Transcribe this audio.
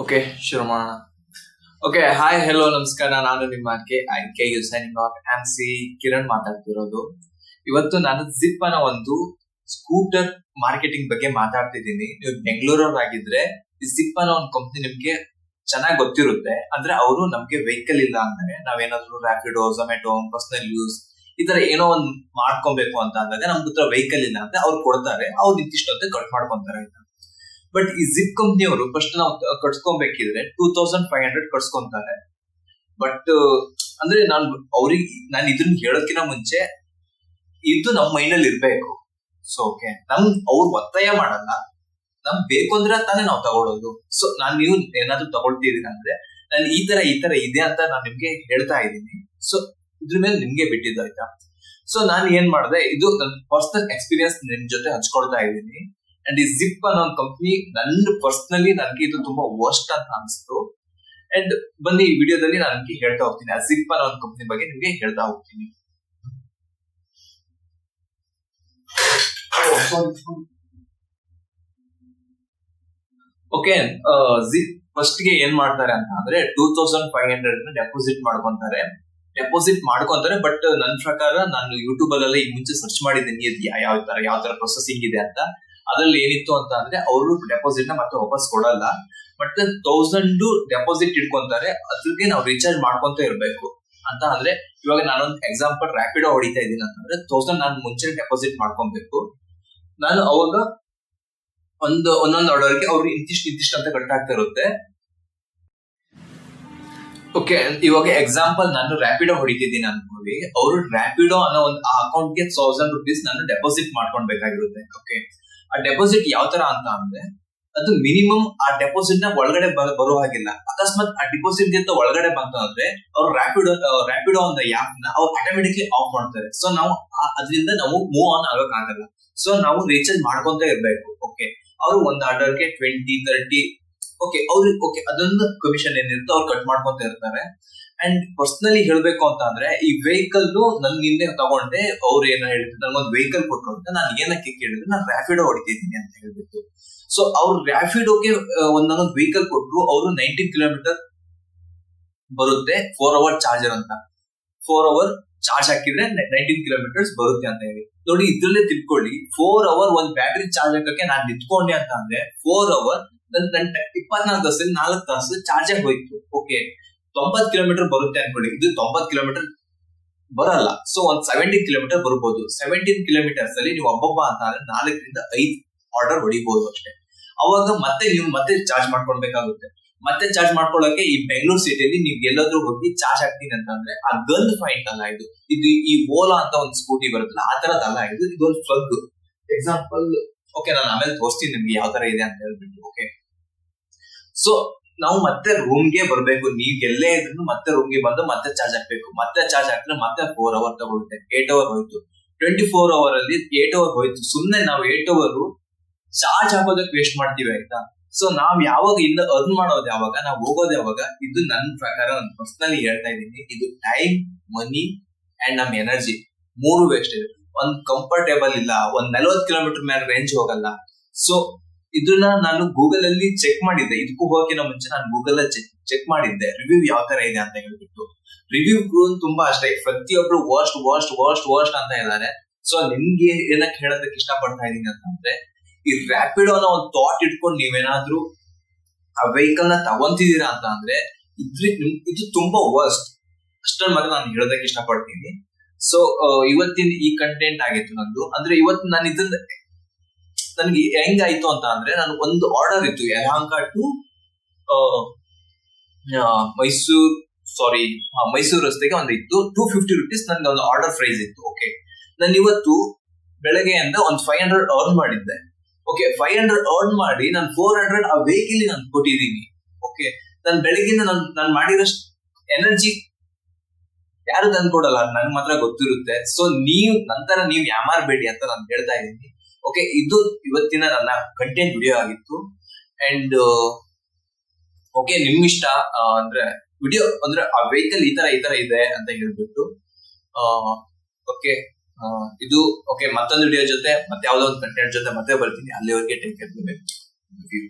Okay, ಶುರು ಮಾಡೋಣ. Okay, hi, hello, ನಮಸ್ಕಾರ. ನಾನು ನಿಮ್ಮ ಕೆ ಯು ಸೈನಿಂಗ್ ಆಫ್ ಆನ್ಸಿ ಕಿರಣ್ ಮಾತಾಡ್ತಿರೋದು. ಇವತ್ತು ನಾನು ಜಿಪ್ ಅನ್ನೋ ಒಂದು ಸ್ಕೂಟರ್ ಮಾರ್ಕೆಟಿಂಗ್ ಬಗ್ಗೆ ಮಾತಾಡ್ತಿದ್ದೀನಿ. ನೀವು ಬೆಂಗಳೂರವ್ರಾಗಿದ್ರೆ ಈ ಜಿಪ್ ಅನ್ನೋ ಒಂದು ಕಂಪ್ನಿ ನಿಮ್ಗೆ ಚೆನ್ನಾಗಿ ಗೊತ್ತಿರುತ್ತೆ. ಅಂದ್ರೆ ಅವರು ನಮ್ಗೆ ವೆಹಿಕಲ್ ಇಲ್ಲ ಅಂದ್ರೆ ನಾವೇನಾದ್ರು ರ್ಯಾಪಿಡೋ, ಝೊಮ್ಯಾಟೊ, ಪರ್ಸನಲ್ ಯೂಸ್ ಈ ತರ ಏನೋ ಒಂದು ಮಾಡ್ಕೊಬೇಕು ಅಂತ ಅಂದಾಗ ನಮ್ಗೆ ಹತ್ರ ವೆಹಿಕಲ್ ಇಲ್ಲ ಅಂದ್ರೆ ಅವ್ರು ಕೊಡ್ತಾರೆ. ಅವ್ರು ಇಂತಿಷ್ಟು ಅಂತ ಕಟ್ ಮಾಡ್ಕೊಂತಾರೆ. ಬಟ್ ಈ ಜಿಪ್ ಕಂಪ್ನಿಯವರು ಫಸ್ಟ್ ನಾವು ಕಟ್ಸ್ಕೊಬೇಕಿದ್ರೆ 2500 ಕಟ್ಸ್ಕೊಂತಾರೆ. ಬಟ್ ಅಂದ್ರೆ ನಾನು ಇದನ್ನ ಹೇಳೋದಕ್ಕಿಂತ ಮುಂಚೆ ಇದು ನಮ್ಮ ಮೈಂಡ್ ಅಲ್ಲಿ ಇರ್ಬೇಕು. ಸೊ ಓಕೆ, ಅವ್ರು ಒತ್ತಾಯ ಮಾಡಲ್ಲ, ನಮ್ಗೆ ಬೇಕು ಅಂದ್ರೆ ತಾನೇ ನಾವು ತಗೊಳ್ಳೋದು. ಸೊ ನೀವು ಏನಾದ್ರು ತಗೊಳ್ತಿದೀರ ಅಂದ್ರೆ ನಾನು ಈ ತರ ಇದೆ ಅಂತ ನಾನು ನಿಮ್ಗೆ ಹೇಳ್ತಾ ಇದ್ದೀನಿ. ಸೊ ಇದ್ರ ಮೇಲೆ ನಿಮ್ಗೆ ಬಿಟ್ಟಿದ್ದು, ಆಯ್ತಾ? ಸೊ ನಾನು ಏನ್ ಮಾಡಿದೆ, ಇದು ನನ್ನ ಪರ್ಸನಲ್ ಎಕ್ಸ್ಪೀರಿಯನ್ಸ್ ನಿಮ್ ಜೊತೆ ಹಂಚ್ಕೊಳ್ತಾ ಇದ್ದೀನಿ. ಅಂಡ್ ಈ ಜಿಪ್ ಅನ್ನೋ ಒಂದು ಕಂಪ್ನಿ ಪರ್ಸನಲಿ ನನಗೆ ಇದು ತುಂಬಾ ವರ್ಸ್ಟ್ ಅಂತ ಅನಿಸ್ತು. ಅಂಡ್ ಬನ್ನಿ ಈ ವಿಡಿಯೋದಲ್ಲಿ ನಾನು ನಿಮ್ಗೆ ಹೇಳ್ತಾ ಹೋಗ್ತೀನಿ, ಆ ಜಿಪ್ ಅನ್ನೋ ಒಂದು ಕಂಪ್ನಿ ಬಗ್ಗೆ ನಿಮ್ಗೆ ಹೇಳ್ತಾ ಹೋಗ್ತೀನಿ. ಓಕೆ, ಜಿಪ್ ಫಸ್ಟ್ ಗೆ ಏನ್ ಮಾಡ್ತಾರೆ ಅಂತ ಅಂದ್ರೆ 2500 ಡೆಪಾಸಿಟ್ ಮಾಡ್ಕೊಂತಾರೆ. ಬಟ್ ನನ್ನ ಪ್ರಕಾರ ನಾನು ಯೂಟ್ಯೂಬ್ ಅಲ್ಲೆಲ್ಲ ಈ ಮುಂಚೆ ಸರ್ಚ್ ಮಾಡಿದ್ದೀನಿ ಯಾವ ತರ ಪ್ರೊಸೆಸಿಂಗ್ ಇದೆ ಅಂತ. ಅದ್ರಲ್ಲಿ ಏನಿತ್ತು ಅಂತ ಅಂದ್ರೆ ಅವರು ಡೆಪಾಸಿಟ್ ನ ಮತ್ತೆ ವಾಪಸ್ ಕೊಡಲ್ಲ. ಮತ್ತೆ 1000 ಡೆಪಾಸಿಟ್ ಇಟ್ಕೊಂತಾರೆ, ಅದ್ರಿಗೆ ನಾವು ರೀಚಾರ್ಜ್ ಮಾಡ್ಕೊಂತ ಇರ್ಬೇಕು ಅಂತ. ಅಂದ್ರೆ ಇವಾಗ ನಾನೊಂದು ಎಕ್ಸಾಂಪಲ್ ರ್ಯಾಪಿಡೋ ಹೊಡಿತಾ ಇದ್ದೀನಿ ಅಂತಂದ್ರೆ 1000 ನಾನು ಮುಂಚೆ ಡೆಪಾಸಿಟ್ ಮಾಡ್ಕೊಬೇಕು. ನಾನು ಅವಾಗ ಒಂದೊಂದು ಆರ್ಡರ್ಗೆ ಅವ್ರು ಇಂತಿಷ್ಟು ಅಂತ ಕಟ್ ಆಗ್ತಾ ಇರುತ್ತೆ. ಓಕೆ, ಇವಾಗ ಎಕ್ಸಾಂಪಲ್ ನಾನು ರ್ಯಾಪಿಡೋ ಹೊಡಿತಿದ್ದೀನಿ ಅನ್ಕೊಳ್ಳಿ. ಅವರು ರ್ಯಾಪಿಡೋ ಅನ್ನೋ ಒಂದು ಅಕೌಂಟ್ಗೆ 1000 ರೂಪೀಸ್ ನಾನು ಡೆಪಾಸಿಟ್ ಮಾಡ್ಕೊಳ್ಬೇಕಾಗಿರುತ್ತೆ. ಓಕೆ, ಆ ಡೆಪಾಸಿಟ್ ಯಾವ ತರ ಅಂತ ಅಂದ್ರೆ ಅದು ಮಿನಿಮಮ್ ಆ ಡೆಪಾಸಿಟ್ ನ ಒಳಗಡೆ ಬರೋ ಹಾಗಿಲ್ಲ. ಅಕಸ್ಮಾತ್ ಆ ಡೆಪಾಸಿಟ್ ಗಿಂತ ಒಳಗಡೆ ಬಂತ ಅಂದ್ರೆ ಅವ್ರು ರ್ಯಾಪಿಡೋ ಅಂತ ಆಪ್ ನ ಅವ್ರು ಆಟೋಮೆಟಿಕ್ಲಿ ಆಫ್ ಮಾಡ್ತಾರೆ. ಸೊ ನಾವು ಅದರಿಂದ ನಾವು ಮೂವ್ ಆನ್ ಆಗಕ್ ಆಗಲ್ಲ. ಸೊ ನಾವು ರೀಚಾರ್ಜ್ ಮಾಡ್ಕೊಂತ ಇರ್ಬೇಕು. ಓಕೆ, ಅವರು ಒಂದು ಆರ್ಡರ್ಗೆ 20-30 ಓಕೆ ಅದೊಂದು ಕಮಿಷನ್ ಏನಿರುತ್ತೆ ಅವ್ರು ಕಟ್ ಮಾಡ್ಕೊಂತ ಇರ್ತಾರೆ. ಅಂಡ್ ಪರ್ಸನಲಿ ಹೇಳ್ಬೇಕು ಅಂತ ಅಂದ್ರೆ ಈ ವೆಹಿಕಲ್ ನನ್ ಹಿಂದೆ ತಗೊಂಡೆ. ಅವ್ರು ಏನ ಹೇಳಿದ್ರು, ನನ್ಗೊಂದು ವೆಹಿಕಲ್ ಕೊಟ್ರು ಅಂತ. ನಾನು ಏನಕ್ಕೆ ಕೇಳಿದ್ರೆ ನಾನು ರ್ಯಾಪಿಡೋ ಹೊಡಿತಿದ್ದೀನಿ ಅಂತ ಹೇಳ್ಬಿಟ್ಟು. ಸೊ ಅವ್ರು ರ್ಯಾಪಿಡೋಗೆ ಒಂದೊಂದು ವೆಹಿಕಲ್ ಕೊಟ್ರು. ಅವರು 19 ಕಿಲೋಮೀಟರ್ ಬರುತ್ತೆ 4 ಅವರ್ ಚಾರ್ಜರ್ ಅಂತ. 4 ಅವರ್ ಚಾರ್ಜ್ ಹಾಕಿದ್ರೆ 19 ಕಿಲೋಮೀಟರ್ಸ್ ಬರುತ್ತೆ ಅಂತ ಹೇಳಿ ನೋಡಿ. ಇದ್ರಲ್ಲೇ ತಿಳ್ಕೊಳ್ಳಿ, 4 ಅವರ್ ಒಂದ್ ಬ್ಯಾಟ್ರಿ ಚಾರ್ಜ್ ಹಾಕಕ್ಕೆ ನಾನು ನಿಂತ್ಕೊಂಡೆ ಅಂತ ಅಂದ್ರೆ 4 ಅವರ್ ನನ್ 24 ತಾಸಲ್ಲಿ 4 ತಾಸು ಚಾರ್ಜ್ ಆಗಿ ಹೋಯ್ತು. ಓಕೆ, 90 ಕಿಲೋಮೀಟರ್ ಬರುತ್ತೆ ಅನ್ಕೊಳ್ಳಿ. ಇದು 90 ಕಿಲೋಮೀಟರ್ ಬರಲ್ಲ. ಸೊ ಒಂದ್ 17 ಕಿಲೋಮೀಟರ್ ಬರ್ಬೋದು. 17 ಕಿಲೋಮೀಟರ್ಸ್ ಅಲ್ಲಿ ನೀವು ಒಬ್ಬೊಬ್ಬ ಅಂತ ಅಂದ್ರೆ 4-5 ಆರ್ಡರ್ ಹೊಡಿಬಹುದು ಅಷ್ಟೇ. ಅವಾಗ ಮತ್ತೆ ಚಾರ್ಜ್ ಮಾಡ್ಕೊಳ್ಬೇಕಾಗುತ್ತೆ. ಮತ್ತೆ ಚಾರ್ಜ್ ಮಾಡ್ಕೊಳ್ಳೋಕೆ ಈ ಬೆಂಗಳೂರು ಸಿಟಿಯಲ್ಲಿ ನೀವು ಎಲ್ಲಾದ್ರೂ ಹೋಗಿ ಚಾರ್ಜ್ ಹಾಕ್ತೀನಿ ಅಂತಂದ್ರೆ ಆ ಗನ್ ಪಾಯಿಂಟ್ ಅಲ್ಲ ಇದು ಈ ಓಲಾ ಅಂತ ಒಂದು ಸ್ಕೂಟಿ ಬರುತ್ತಲ್ಲ ಆ ತರದಲ್ಲ ಇದು. ಇದೊಂದು ಪ್ಲಗ್ ಎಕ್ಸಾಂಪಲ್. ಓಕೆ, ನಾನು ಆಮೇಲೆ ತೋರಿಸ್ತೀನಿ ನಿಮ್ಗೆ ಯಾವ ತರ ಇದೆ ಅಂತ ಹೇಳ್ಬಿಟ್ಟು. ಓಕೆ, ಸೊ ನಾವು ಮತ್ತೆ ರೂಮ್ಗೆ ಬರ್ಬೇಕು. ನೀವ್ ಎಲ್ಲೇ ಇದ್ರು ಮತ್ತೆ ರೂಮ್ಗೆ ಬಂದು ಮತ್ತೆ ಚಾರ್ಜ್ ಹಾಕ್ಬೇಕು. ಮತ್ತೆ ಚಾರ್ಜ್ ಹಾಕಿದ್ರೆ ಮತ್ತೆ 4 ಅವರ್ ತಗೊಳುತ್ತೆ. 8 ಅವರ್ ಹೋಯ್ತು. 24 ಅವರ್ ಅಲ್ಲಿ 8 ಅವರ್ ಹೋಯ್ತು. ಸುಮ್ನೆ ನಾವು 8 ಅವರ್ ಚಾರ್ಜ್ ಹಾಕೋದಕ್ಕೆ ವೇಸ್ಟ್ ಮಾಡ್ತೀವಿ, ಆಯ್ತಾ? ಸೊ ನಾವ್ ಯಾವಾಗ ಇಲ್ಲ ಅರ್ನ್ ಮಾಡೋದು ಯಾವಾಗ, ನಾವು ಹೋಗೋದು ಯಾವಾಗ? ಇದು ನನ್ನ ಪ್ರಕಾರ, ನಾನು ಪರ್ಸನಲಿ ಹೇಳ್ತಾ ಇದ್ದೀನಿ, ಇದು ಟೈಮ್, ಮನಿ ಅಂಡ್ ನಮ್ ಎನರ್ಜಿ ಮೂರು ವೇಸ್ಟ್ ಇದೆ. ಒಂದ್ ಕಂಫರ್ಟೇಬಲ್ ಇಲ್ಲ, ಒಂದ್ 40 ಕಿಲೋಮೀಟರ್ ಮೇಲೆ ರೇಂಜ್ ಹೋಗಲ್ಲ. ಸೊ ಇದನ್ನ ನಾನು ಗೂಗಲ್ ಅಲ್ಲಿ ಚೆಕ್ ಮಾಡಿದ್ದೆ. ಇದಕ್ಕೂ ಹೋಗೋಕಿನ ಮುಂಚೆ ನಾನು ಗೂಗಲ್ ಅಲ್ಲಿ ಚೆಕ್ ಮಾಡಿದ್ದೆ ರಿವ್ಯೂ ಯಾವ ತರ ಇದೆ ಅಂತ ಹೇಳ್ಬಿಟ್ಟು. ರಿವ್ಯೂ ತುಂಬಾ ಅಷ್ಟೇ, ಪ್ರತಿಯೊಬ್ರು ವರ್ಸ್ಟ್ ಅಂತ ಇದ್ದಾರೆ. ಸೊ ನಿಮ್ಗೆ ಏನಕ್ಕೆ ಹೇಳೋದಕ್ಕೆ ಇಷ್ಟಪಡ್ತಾ ಇದೀನಿ ಅಂತಂದ್ರೆ, ಈ ರ್ಯಾಪಿಡೋ ಅನ್ನೋ ಒಂದು ಥಾಟ್ ಇಟ್ಕೊಂಡು ನೀವೇನಾದ್ರೂ ಆ ವೆಹಿಕಲ್ ನ ತಗೊಂತಿದೀರಾ ಅಂತ ಅಂದ್ರೆ ಇದು ತುಂಬಾ ವರ್ಸ್ಟ್. ಅಷ್ಟರ ಮಾತ್ರ ನಾನು ಹೇಳೋದಕ್ಕೆ ಇಷ್ಟಪಡ್ತೀನಿ. ಸೊ ಇವತ್ತಿನ ಈ ಕಂಟೆಂಟ್ ಆಗಿತ್ತು ನಂದು. ಅಂದ್ರೆ ಇವತ್ತು ನಾನು ನನ್ಗೆ ಹೆಂಗಾಯ್ತು ಅಂತ ಅಂದ್ರೆ, ನಾನು ಒಂದು ಆರ್ಡರ್ ಇತ್ತು ಯಲಹಂಕ ಟು ಮೈಸೂರು ರಸ್ತೆಗೆ ಒಂದು ಇತ್ತು. 250 ರೂಪೀಸ್ ನನ್ಗೆ ಒಂದು ಆರ್ಡರ್ ಪ್ರೈಸ್ ಇತ್ತು. ಓಕೆ, ನಾನು ಇವತ್ತು ಬೆಳಗ್ಗೆಯಿಂದ ಒಂದು 500 ಅರ್ನ್ ಮಾಡಿದ್ದೆ. ಓಕೆ, 500 ಅರ್ನ್ ಮಾಡಿ ನಾನು 400 ಆ ವೆಹಿಕಲ್ ನಾನು ಕೊಟ್ಟಿದ್ದೀನಿ. ಓಕೆ, ನಾನು ಬೆಳಗ್ಗಿಂದ ನಾನು ಮಾಡಿರೋಷ್ಟು ಎನರ್ಜಿ ಯಾರು ತಂದ್ಕೊಡಲ್ಲ, ನನ್ಗೆ ಮಾತ್ರ ಗೊತ್ತಿರುತ್ತೆ. ಸೊ ನೀವು ಯಾಮಾರ್ಬೇಡಿ ಅಂತ ನಾನು ಹೇಳ್ತಾ ಇದ್ದೀನಿ. ಓಕೆ, ಇದು ಇವತ್ತಿನ ನನ್ನ ಕಂಟೆಂಟ್ ವಿಡಿಯೋ ಆಗಿತ್ತು. ಅಂಡ್ ಓಕೆ, ನಿಮ್ಗಿಷ್ಟ ಅಂದ್ರೆ ವಿಡಿಯೋ ಅಂದ್ರೆ ಆ ವೆಹಿಕಲ್ ಈ ತರ ಇದೆ ಅಂತ ಹೇಳ್ಬಿಟ್ಟು. ಓಕೆ, ಇದು ಓಕೆ, ಮತ್ತೊಂದು ವಿಡಿಯೋ ಜೊತೆ ಮತ್ತೆ ಯಾವ್ದೋ ಒಂದು ಕಂಟೆಂಟ್ ಜೊತೆ ಮತ್ತೆ ಬರ್ತೀನಿ. ಅಲ್ಲಿವರೆಗೆ ಟೇಕ್ ಕೇರ್.